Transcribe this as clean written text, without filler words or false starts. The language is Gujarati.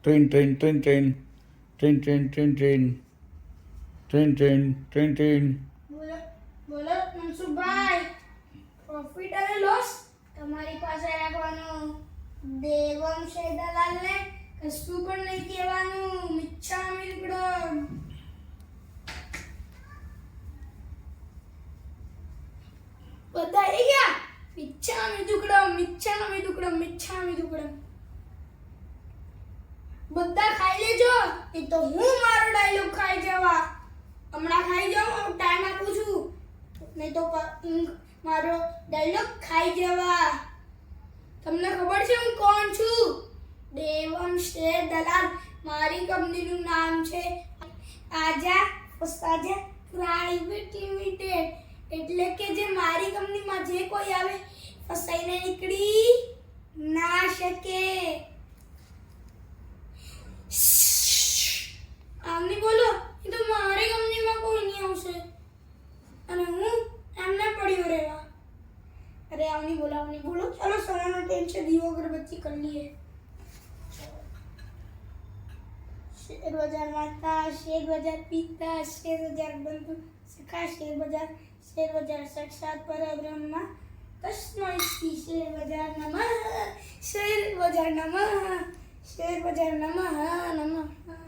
Train train train train train train train train train train train train. બોલો બોલો મનસુખભાઈ, પ્રોફિટ અને લોસ તમારી પાસે રાખવાનું. દેવંશ દલાલને કશું પણ નહીં કહેવાનું. મિચ્છામી દુક્કડમ. બધા આવી ગયા. મિચ્છામી દુક્કડમ, મિચ્છામી દુક્કડમ, મિચ્છામી દુક્કડમ. બધા ખાઈ લેજો, એ તો હું મારો ડાયલોગ ખાઈ જવા. હમણાં ખાઈ જાઓ, ટાઈમ આપું છું, નહીં તો મારો ડાયલોગ ખાઈ જવા. તમને ખબર છે હું કોણ છું? દેવંશ દલાલ. મારી કંપનીનું નામ છે આજા ફસાજા પ્રાઇવેટ લિમિટેડ. એટલે કે જે મારી કંપનીમાં જે કોઈ આવે ફસાઈને નીકળી ના શકે. આમની બોલો, એ તો મારી કંપનીમાં કોઈ નહીં આવશે અને હું એમને પડ્યો રહેવા. અરે આવની બોલો. ચલો સોનાનો ટાઈમ છે, દીવો અગરબત્તી કરી લઈએ. શેર બજાર માતા, શેર બજાર પિતા, શેર બજાર બંધુ સખા, શેર બજાર સાક્ષાત પરબ્રહ્મ તસ્મૈ શ્રી શેર બજાર નમઃ, શેર બજાર નમઃ, શેર બજાર નમઃ નમઃ.